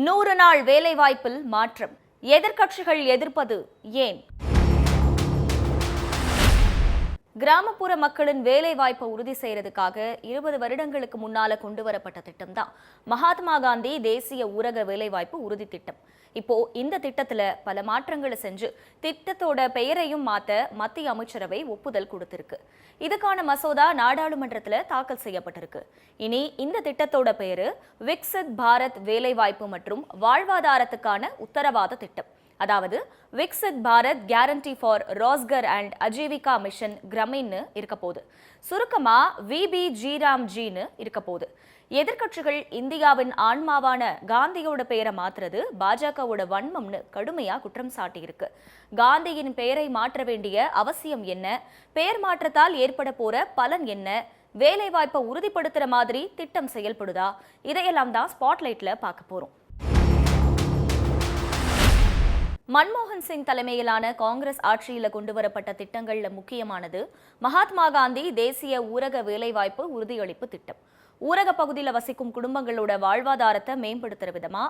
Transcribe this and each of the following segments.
100 நாள் வேலைவாய்ப்பில் மாற்றம். எதிர்க்கட்சிகள் எதிர்ப்பது ஏன்? கிராமப்புற மக்களின் வேலை வாய்ப்பை உறுதி செய்யறதுக்காக 20 வருடங்களுக்கு முன்னால கொண்டு வரப்பட்ட திட்டம் தான் மகாத்மா காந்தி தேசிய ஊரக வேலைவாய்ப்பு உறுதி திட்டம். இப்போ இந்த திட்டத்துல பல மாற்றங்களை செஞ்சு திட்டத்தோட பெயரையும் மாத்த மத்திய அமைச்சரவை ஒப்புதல் கொடுத்திருக்கு. இதுக்கான மசோதா நாடாளுமன்றத்துல தாக்கல் செய்யப்பட்டிருக்கு. இனி இந்த திட்டத்தோட பெயரு விக்சித் பாரத் வேலைவாய்ப்பு மற்றும் வாழ்வாதாரத்துக்கான உத்தரவாத திட்டம். அதாவது Viksit Bharat guarantee for Rozgar and Ajeevika mission கிராமின்னு இருக்க போகுது. சுருக்கமா VBGRAMGன்னு இருக்க போகுது. எதிர்க்கட்சிகள் இந்தியாவின் ஆன்மாவான காந்தியோட பெயரை மாற்றுறது பாஜகவோட வன்மம்னு கடுமையா குற்றம் சாட்டியிருக்கு. காந்தியின் பெயரை மாற்ற வேண்டிய அவசியம் என்ன? பெயர் மாற்றத்தால் ஏற்பட போற பலன் என்ன? வேலைவாய்ப்பை உறுதிப்படுத்துற மாதிரி திட்டம் செயல்படுதா? இதையெல்லாம் தான் ஸ்பாட்லைட்ல பார்க்க போறோம். மன்மோகன் சிங் தலைமையிலான காங்கிரஸ் ஆட்சியில் கொண்டு வரப்பட்ட திட்டங்கள்ல முக்கியமானது மகாத்மா காந்தி தேசிய ஊரக வேலைவாய்ப்பு உறுதியளிப்பு திட்டம். ஊரக பகுதியில் வசிக்கும் குடும்பங்களோட வாழ்வாதாரத்தை மேம்படுத்துற விதமா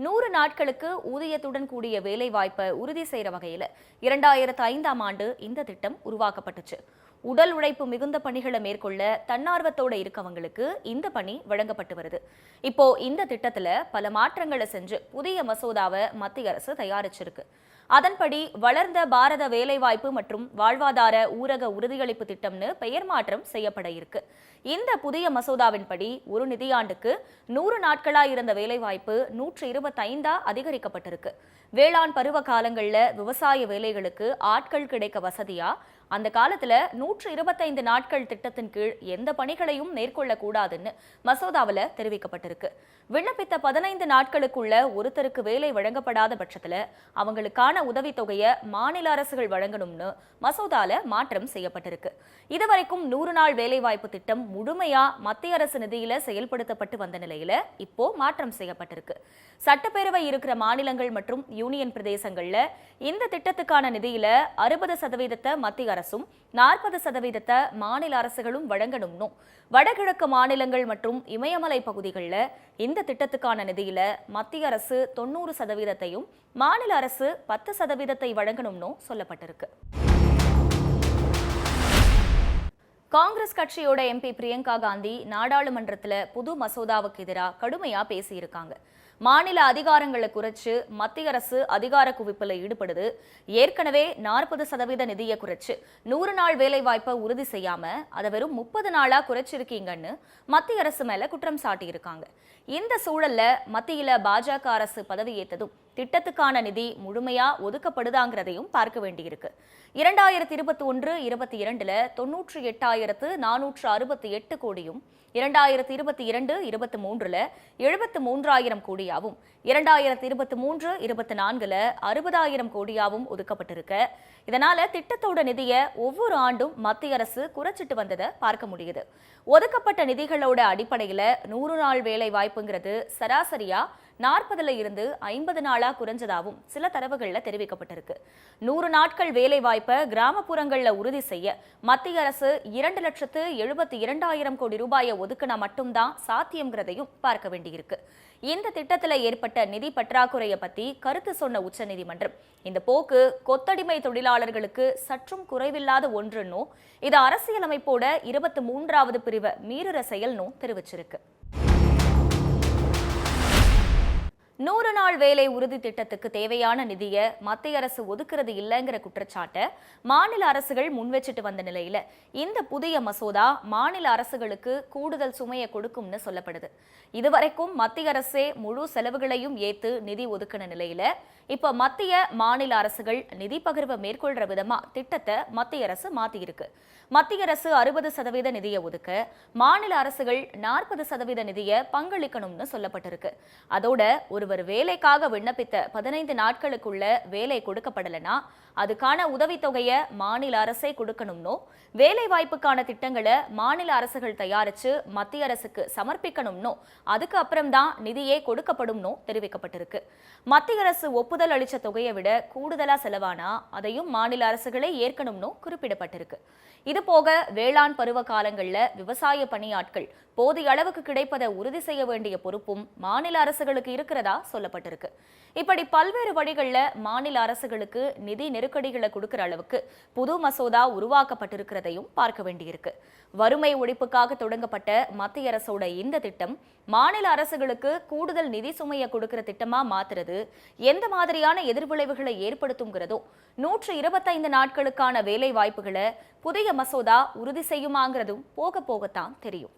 100 நாட்களுக்கு ஊதியத்துடன் கூடிய வேலைவாய்ப்பை உறுதி செய்யற வகையில 2005ஆம் ஆண்டு இந்த திட்டம் உருவாக்கப்பட்டுச்சு. உடல் உழைப்பு மிகுந்த பணிகளை மேற்கொள்ள தன்னார்வத்தோட இருக்கவங்களுக்கு இந்த பணி வழங்கப்பட்டு வருது. இப்போ இந்த திட்டத்துல பல மாற்றங்களை செஞ்சு புதிய மசோதாவை மத்திய அரசு தயாரிச்சிருக்கு. அதன்படி வளர்ந்த பாரத வேலைவாய்ப்பு மற்றும் வாழ்வாதார ஊரக உறுதியளிப்பு திட்டம்னு பெயர் மாற்றம் செய்யப்பட இருக்கு. இந்த புதிய மசோதாவின்படி ஒரு நிதியாண்டுக்கு 100 நாட்களா இருந்த வேலைவாய்ப்பு 125 அதிகரிக்கப்பட்டிருக்கு. வேளாண் பருவ காலங்கள்ல விவசாய வேலைகளுக்கு ஆட்கள் கிடைக்க வசதியா அந்த காலத்துல 125 நாட்கள் திட்டத்தின் கீழ் எந்த பணிகளையும் மேற்கொள்ளக்கூடாதுன்னு மசோதாவில் தெரிவிக்கப்பட்டிருக்கு. விண்ணப்பித்த 15 நாட்களுக்குள்ள ஒருத்தருக்கு வேலை வழங்கப்படாத பட்சத்துல அவங்களுக்கான உதவித்தொகையை மாநில அரசுகள் வழங்கணும்னு மசோதால மாற்றம் செய்யப்பட்டிருக்கு. இதுவரைக்கும் 100 நாள் வேலைவாய்ப்பு திட்டம் முழுமையா மத்திய அரசு நிதியில செயல்படுத்தப்பட்டு வந்த நிலையில இப்போ மாற்றம் செய்யப்பட்டிருக்கு. சட்டப்பேரவை இருக்கிற மாநிலங்கள் மற்றும் யூனியன் பிரதேசங்கள்ல இந்த திட்டத்துக்கான நிதியில 60% மத்திய அரசும் 40% மாநில அரசுகளும் வழங்கணும்னு வடகிழக்கு மாநிலங்கள் மற்றும் இமயமலை பகுதிகளில் இந்த திட்டத்துக்கான நிதியில மத்திய அரசு 90%ஐயும் மாநில அரசு 10% வழங்கணும்னு சொல்லப்பட்டிருக்கு. காங்கிரஸ் கட்சியோட MP பிரியங்கா காந்தி நாடாளுமன்றத்துல புது மசோதாவுக்கு எதிராக கடுமையா பேசியிருக்காங்க. மாநில அதிகாரங்களை குறைச்சு மத்திய அரசு அதிகார குவிப்பில் ஈடுபடுது. ஏற்கனவே 40% நிதியை குறைச்சு 100 நாள் வேலை வாய்ப்பை உறுதி செய்யாம அதை வெறும் 30 நாளா குறைச்சிருக்கீங்கன்னு மத்திய அரசு மேல குற்றம் சாட்டியிருக்காங்க. இந்த சூழல்ல மத்தியில பாஜக அரசு பதவியேற்றதும் திட்டத்துக்கான நிதி முழுமையா ஒதுக்கப்படுதாங்கிறதையும் பார்க்க வேண்டியிருக்கு. 2021-22ல 98,468 கோடியும் 2022-23ல 73,000 கோடியாவும் 2023-24ல 60,000 கோடியாவும் ஒதுக்கப்பட்டிருக்க. இதனால திட்டத்தோட நிதியை ஒவ்வொரு ஆண்டும் மத்திய அரசு குறைச்சிட்டு வந்ததை பார்க்க முடியுது. ஒதுக்கப்பட்ட நிதிகளோட அடிப்படையில 100 நாள் வேலை வாய்ப்புங்கிறது சராசரியா 40ல இருந்து 50 நாளா குறைஞ்சதாகவும் சில தரவுகள்ல தெரிவிக்கப்பட்டிருக்கு. 100 நாட்கள் வேலை வாய்ப்பை கிராமப்புறங்கள்ல உறுதி செய்ய மத்திய அரசு 2,72,000 கோடி ரூபாயை ஒதுக்கினா மட்டும்தான் சாத்தியம்ங்கிறதையும் பார்க்க வேண்டியிருக்கு. இந்த திட்டத்துல ஏற்பட்ட நிதி பற்றாக்குறையை பத்தி கருத்து சொன்ன உச்சநீதிமன்றம் இந்த போக்கு கொத்தடிமை தொழிலாளர்களுக்கு சற்றும் குறைவில்லாத ஒன்றுன்னும் இது அரசியலமைப்போட 23வது பிரிவை மீறுற செயல்னும் தெரிவிச்சிருக்கு. 100 நாள் வேலை உறுதி திட்டத்துக்கு தேவையான நிதியை மத்திய அரசு ஒதுக்குறது இல்லைங்கிற குற்றச்சாட்டை மாநில அரசுகள் முன்வச்சிட்டு வந்த நிலையில இந்த புதிய மசோதா மாநில அரசுகளுக்கு கூடுதல் சுமையை கொடுக்கும்னு சொல்லப்படுது. இதுவரைக்கும் மத்திய அரசே முழு செலவுகளையும் ஏத்து நிதி ஒதுக்கின நிலையில இப்ப மத்திய மாநில அரசுகள் நிதி பகிர்வை மேற்கொள்ற விதமா திட்டத்தை மத்திய அரசு மாத்தியிருக்கு. மத்திய அரசு 60% நிதியை ஒதுக்க மாநில அரசுகள் 40% நிதியை பங்களிக்கணும்னு சொல்லப்பட்டிருக்கு. அதோட ஒருவர் வேலைக்காக விண்ணப்பித்த 15 நாட்களுக்குள்ள வேலை கொடுக்கப்படலைன்னா அதுக்கான உதவித்தொகையை மாநில அரசே கொடுக்கணும்னோ, வேலை வாய்ப்புக்கான திட்டங்களை மாநில அரசுகள் தயாரிச்சு மத்திய அரசுக்கு சமர்ப்பிக்கணும்னோ, அதுக்கு அப்புறம்தான் நிதியே கொடுக்கப்படும்னோ தெரிவிக்கப்பட்டிருக்கு. மத்திய அரசு ஒப்புதல் அளிச்ச தொகையை விட கூடுதலா செலவானா அதையும் மாநில அரசுகளே ஏற்கணும்னோ குறிப்பிடப்பட்டிருக்கு. இது போக வேளாண் பருவ காலங்கள்ல விவசாய பணியாட்கள் போதிய அளவுக்கு கிடைப்பதை உறுதி செய்ய வேண்டிய பொறுப்பும் மாநில அரசுகளுக்கு இருக்கிறதா சொல்லப்பட்டிருக்கு. இப்படி பல்வேறு வழிகளில் மாநில அரசுகளுக்கு நிதி நெருக்கடிகளை கொடுக்கிற அளவுக்கு புது மசோதா உருவாக்கப்பட்டிருக்கிறதையும் பார்க்க வேண்டியிருக்கு. வறுமை ஒழிப்புக்காக தொடங்கப்பட்ட மத்திய அரசோட இந்த திட்டம் மாநில அரசுகளுக்கு கூடுதல் நிதி சுமையை கொடுக்கிற திட்டமா மாத்துறது எந்த மாதிரியான எதிர்விளைவுகளை ஏற்படுத்துங்கிறதோ, 125 நாட்களுக்கான வேலை வாய்ப்புகளை புதிய மசோதா உறுதி செய்யுமாங்கிறதும் போக போகத்தான் தெரியும்.